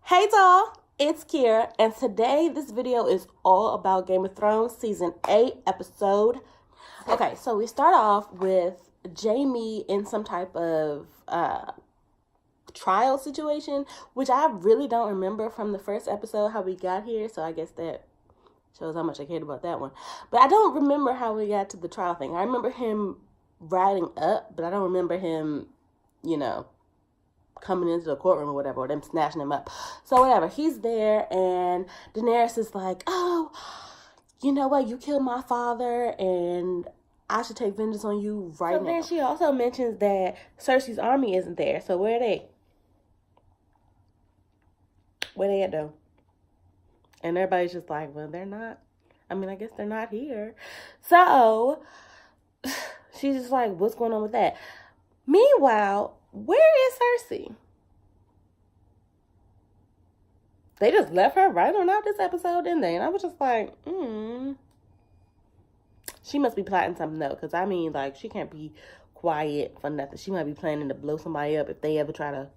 Hey doll, it's Kira, and today this video is all about Game of Thrones Season 8, Episode. Okay, so we start off with Jamie in some type of trial situation, which I really don't remember from the first episode how we got here, so I guess that shows how much I cared about that one. But I don't remember how we got to the trial thing. I remember him riding up, but I don't remember him, coming into the courtroom or whatever, or them snatching him up. So whatever, he's there, and Daenerys is like, oh, you know what, you killed my father, and I should take vengeance on you right now. Then she also mentions that Cersei's army isn't there, so where are they? Where they at, though? And everybody's just like, well, they're not. I mean, I guess they're not here. So she's just like, what's going on with that? Meanwhile, where is Cersei? They just left her right on out this episode, didn't they? And I was just like, She must be plotting something, though. Because, I mean, like, she can't be quiet for nothing. She might be planning to blow somebody up if they ever try to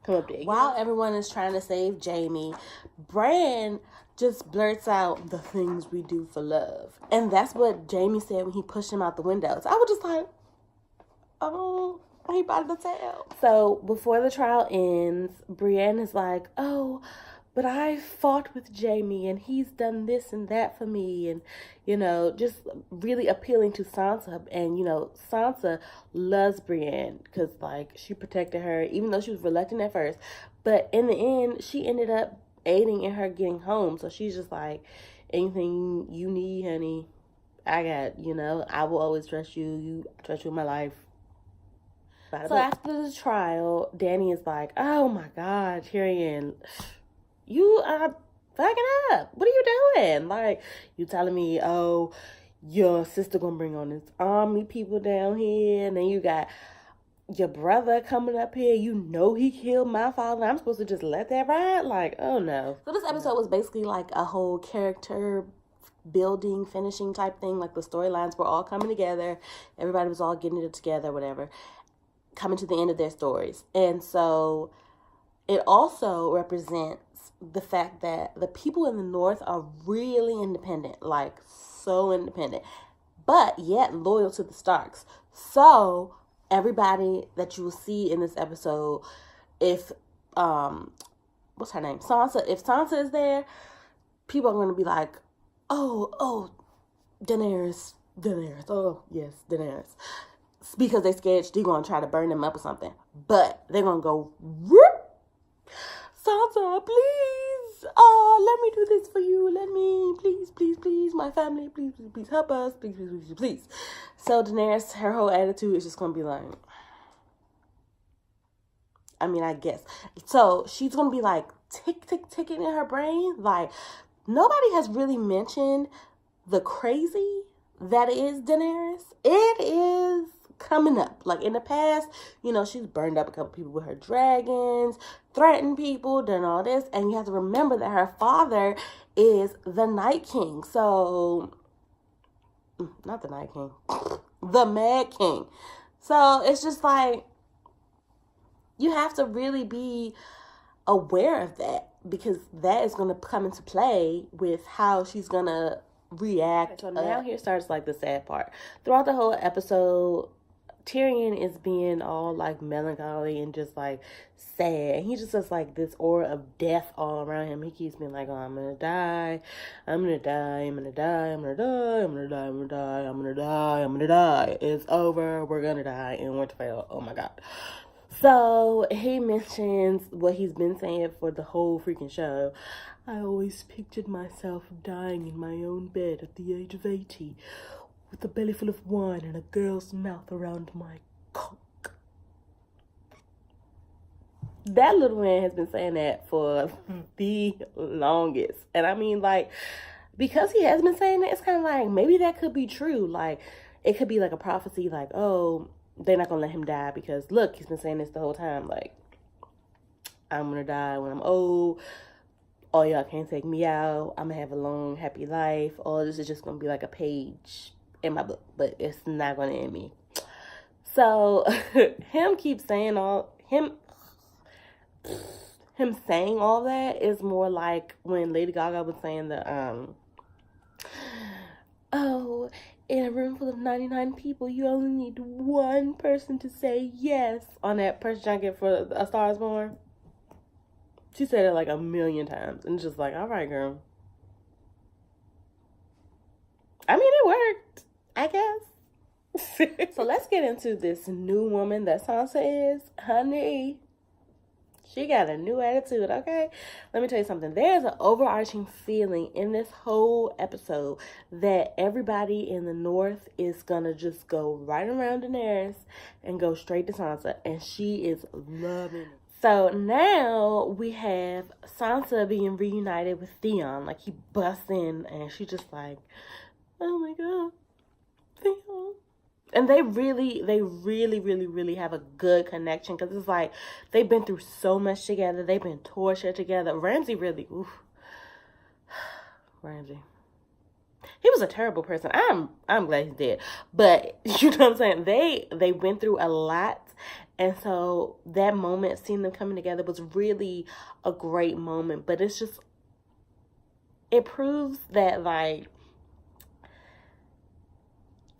come up there. While everyone is trying to save Jamie, Bran just blurts out the things we do for love. And that's what Jamie said when he pushed him out the window. So I was just like, oh, he about to tell. So before the trial ends, Brienne is like, oh, but I fought with Jamie and he's done this and that for me. And, just really appealing to Sansa. And, Sansa loves Brienne because, like, she protected her, even though she was reluctant at first. But in the end, she ended up aiding in her getting home. So she's just like, anything you need, honey, I got, I will always trust you. You trust you in my life. So after the trial, Dany is like, oh my God, Tyrion, you are fucking up. What are you doing? Like, you telling me, oh, your sister gonna bring on this army people down here, and then you got your brother coming up here. You know he killed my father. I'm supposed to just let that ride? Like, oh no. So this episode was basically like a whole character building, finishing type thing. Like the storylines were all coming together. Everybody was all getting it together, whatever, coming to the end of their stories. And so it also represents the fact that the people in the North are really independent, like so independent, but yet loyal to the Starks. So everybody that you will see in this episode, if what's her name, Sansa, if Sansa is there, people are going to be like, oh, Daenerys, oh yes, Daenerys, because they scared she's going to try to burn them up or something. But they're going to go, whoop, Sansa, please, let me do this for you. Let me, please, my family, please help us, please. So Daenerys, her whole attitude is just going to be like, I mean, I guess. So she's going to be like, ticking in her brain. Like, nobody has really mentioned the crazy that is Daenerys. It is coming up. Like in the past, she's burned up a couple people with her dragons, threatened people, done all this. And you have to remember that her father is the Night King. So, not the Night King, the Mad King. So it's just like, you have to really be aware of that, because that is going to come into play with how she's going to react. So now here starts like the sad part. Throughout the whole episode, Tyrion is being all like melancholy and just like sad. And he just has like this aura of death all around him. He keeps being like, oh, I'm gonna die. It's over. We're gonna die in Winterfell. Oh my God. So he mentions what he's been saying for the whole freaking show. I always pictured myself dying in my own bed at the age of 80 with a belly full of wine and a girl's mouth around my cock. That little man has been saying that for the longest. And I mean, like, because he has been saying that, it's kind of like, maybe that could be true. Like, it could be like a prophecy, like, oh, they're not going to let him die because, look, he's been saying this the whole time. Like, I'm going to die when I'm old. Oh, y'all can't take me out. I'm going to have a long, happy life. All this is just going to be like a page in my book, but it's not going to end me. So him keeps saying him him saying all that is more like when Lady Gaga was saying the oh, in a room full of 99 people, you only need one person to say yes on that press junket for A Star Is Born. She said it like a million times, and it's just like, all right, girl. I mean, it worked, I guess. So let's get into this new woman that Sansa is. Honey, she got a new attitude, okay? Let me tell you something. There's an overarching feeling in this whole episode that everybody in the North is going to just go right around Daenerys and go straight to Sansa. And she is loving it. So now we have Sansa being reunited with Theon. Like, he busts in and she's just like, oh my God, Theon. And they really have a good connection, because it's like they've been through so much together. They've been tortured together. Ramsay really, Ramsay. He was a terrible person. I'm glad he's dead. But you know what I'm saying? They went through a lot. And so that moment, seeing them coming together, was really a great moment. But it's just, it proves that, like,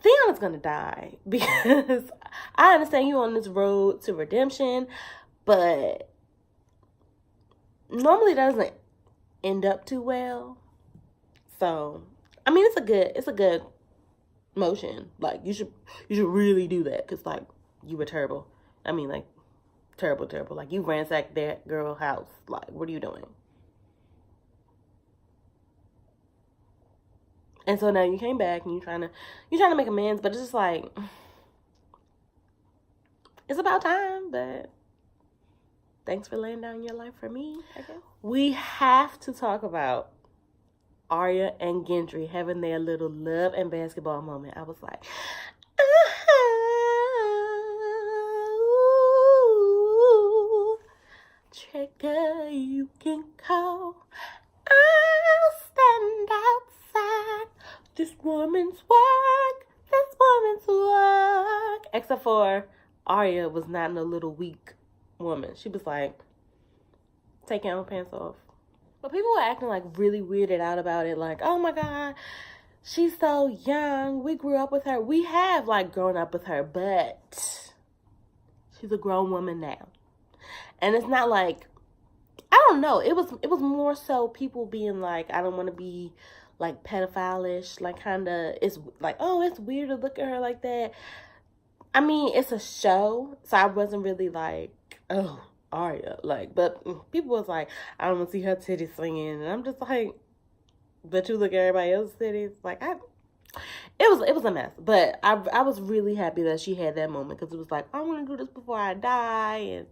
Theon is going to die, because I understand you on this road to redemption, but normally that doesn't end up too well. So, I mean, it's a good motion. Like, you should really do that, because, like, you were terrible. I mean, like, terrible. Like, you ransacked that girl's house. Like, what are you doing? And so now you came back and you're trying to make amends, but it's just like, it's about time. But thanks for laying down your life for me, I guess. We have to talk about Arya and Gendry having their little love and basketball moment. I was like, trigger you can call. I'll stand outside. This woman's work. Except for Arya was not no little weak woman. She was like, take your own pants off. But people were acting like really weirded out about it. Like, oh my God, she's so young. We grew up with her. We have, like, grown up with her, but she's a grown woman now. And it's not like, I don't know. It was more so people being like, I don't want to be, like, pedophile-ish. Like, kind of, it's like, oh, it's weird to look at her like that. I mean, it's a show, so I wasn't really like, oh, Arya. Like, but people was like, I don't want to see her titties swinging. And I'm just like, but you look at everybody else's titties. Like, it was a mess. But I was really happy that she had that moment, because it was like, I want to do this before I die. And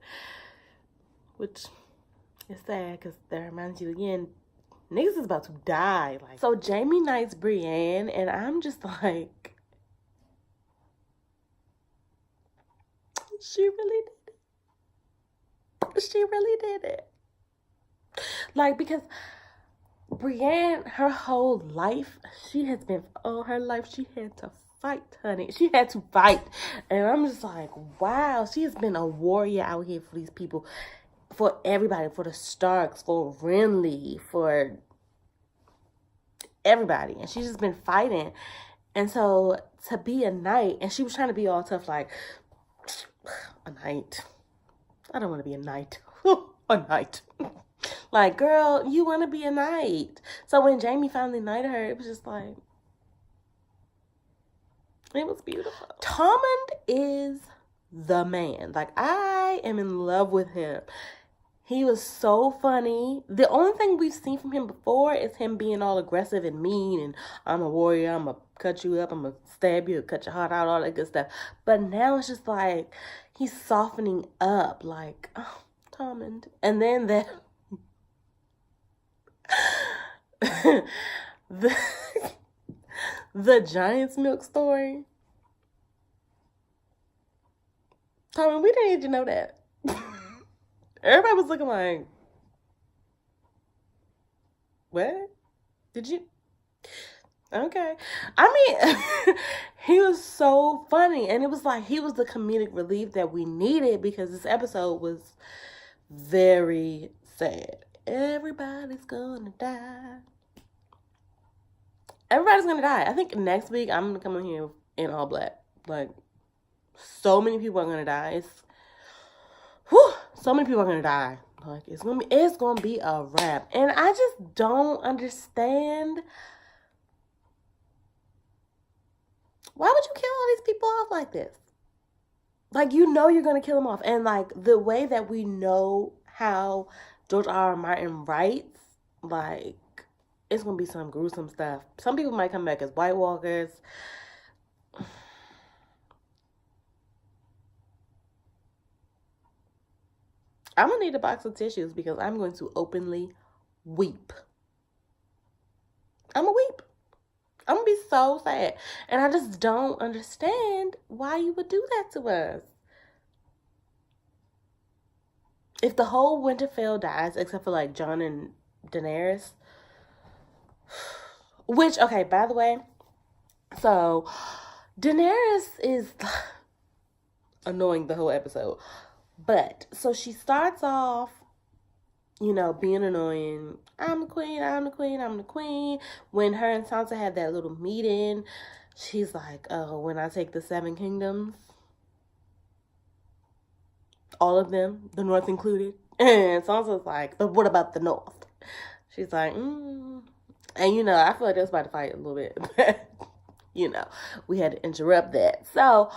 which is sad, because that reminds you again, niggas is about to die. Like, so Jaime knights Brienne, and I'm just like, she really did it. She really did it. Like, because Brienne, her whole life, she has been, all her life, she had to fight, honey. She had to fight. And I'm just like, wow, she has been a warrior out here for these people. For everybody, for the Starks, for Renly, for everybody. And she's just been fighting. And so to be a knight, and she was trying to be all tough, like, a knight. I don't want to be a knight. A knight. Like, girl, you want to be a knight. So when Jaime finally knighted her, it was just like, it was beautiful. Tormund is the man. Like, I am in love with him. He was so funny. The only thing we've seen from him before is him being all aggressive and mean, and I'm a warrior, I'm going to cut you up, I'm going to stab you, cut your heart out, all that good stuff. But now it's just like, he's softening up, like, oh, Tormund. And then that, the Giant's Milk story. Tormund, we didn't need to know that. Everybody was looking like, what? Did you? Okay. I mean, he was so funny. And it was like, he was the comedic relief that we needed, because this episode was very sad. Everybody's gonna die. Everybody's gonna die. I think next week I'm gonna come in here in all black. Like, so many people are gonna die. So many people are gonna die. Like, it's gonna be a wrap. And I just don't understand. Why would you kill all these people off like this? Like, you know you're gonna kill them off. And like the way that we know how George R.R. Martin writes, like, it's gonna be some gruesome stuff. Some people might come back as White Walkers. I'm gonna need a box of tissues because I'm going to openly weep. I'm gonna weep. I'm gonna be so sad. And I just don't understand why you would do that to us. If the whole Winterfell dies, except for like Jon and Daenerys, which, okay, by the way, so Daenerys is annoying the whole episode. But, so she starts off, you know, being annoying. I'm the queen, I'm the queen, I'm the queen. When her and Sansa had that little meeting, she's like, oh, when I take the 7 kingdoms, all of them, the North included. And Sansa's like, but what about the North? She's like, And, you know, I feel like they was about to fight a little bit. But, you know, we had to interrupt that. So,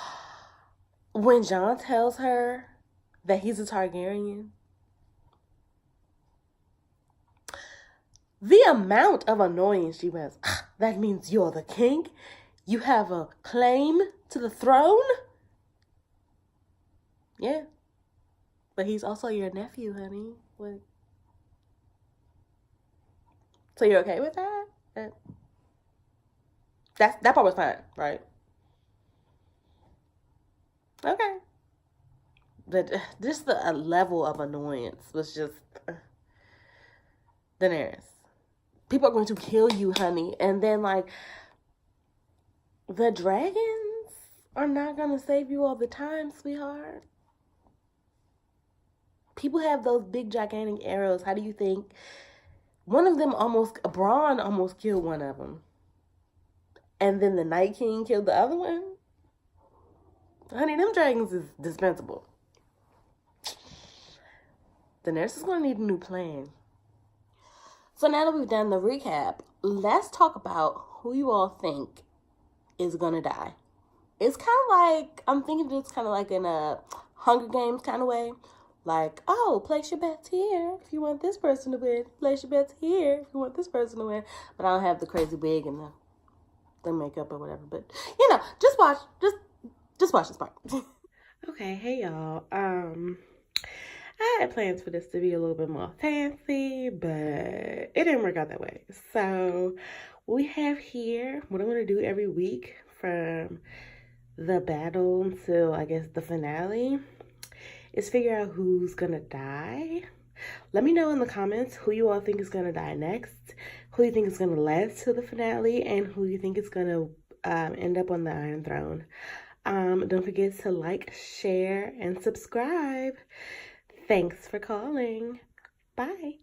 when Jon tells her that he's a Targaryen, the amount of annoyance she was, that means you're the king? You have a claim to the throne? Yeah. But he's also your nephew, honey. What? So you're okay with that? That part was fine, right? Okay. But just the level of annoyance was just Daenerys. People are going to kill you, honey. And then, like, the dragons are not going to save you all the time, sweetheart. People have those big, gigantic arrows. How do you think? One of them Bronn almost killed one of them. And then the Night King killed the other one. Honey, them dragons is dispensable. Daenerys is going to need a new plan. So now that we've done the recap, let's talk about who you all think is going to die. It's kind of like, I'm thinking it's kind of like in a Hunger Games kind of way. Like, oh, place your bets here if you want this person to win. Place your bets here if you want this person to win. But I don't have the crazy wig and the makeup or whatever. But, you know, just watch this part. Okay, hey y'all. I had plans for this to be a little bit more fancy, but it didn't work out that way. So we have here what I'm going to do every week from the battle until, I guess, the finale is figure out who's going to die. Let me know in the comments who you all think is going to die next, who you think is going to last to the finale, and who you think is going to end up on the Iron Throne. Don't forget to like, share, and subscribe. Thanks for calling. Bye.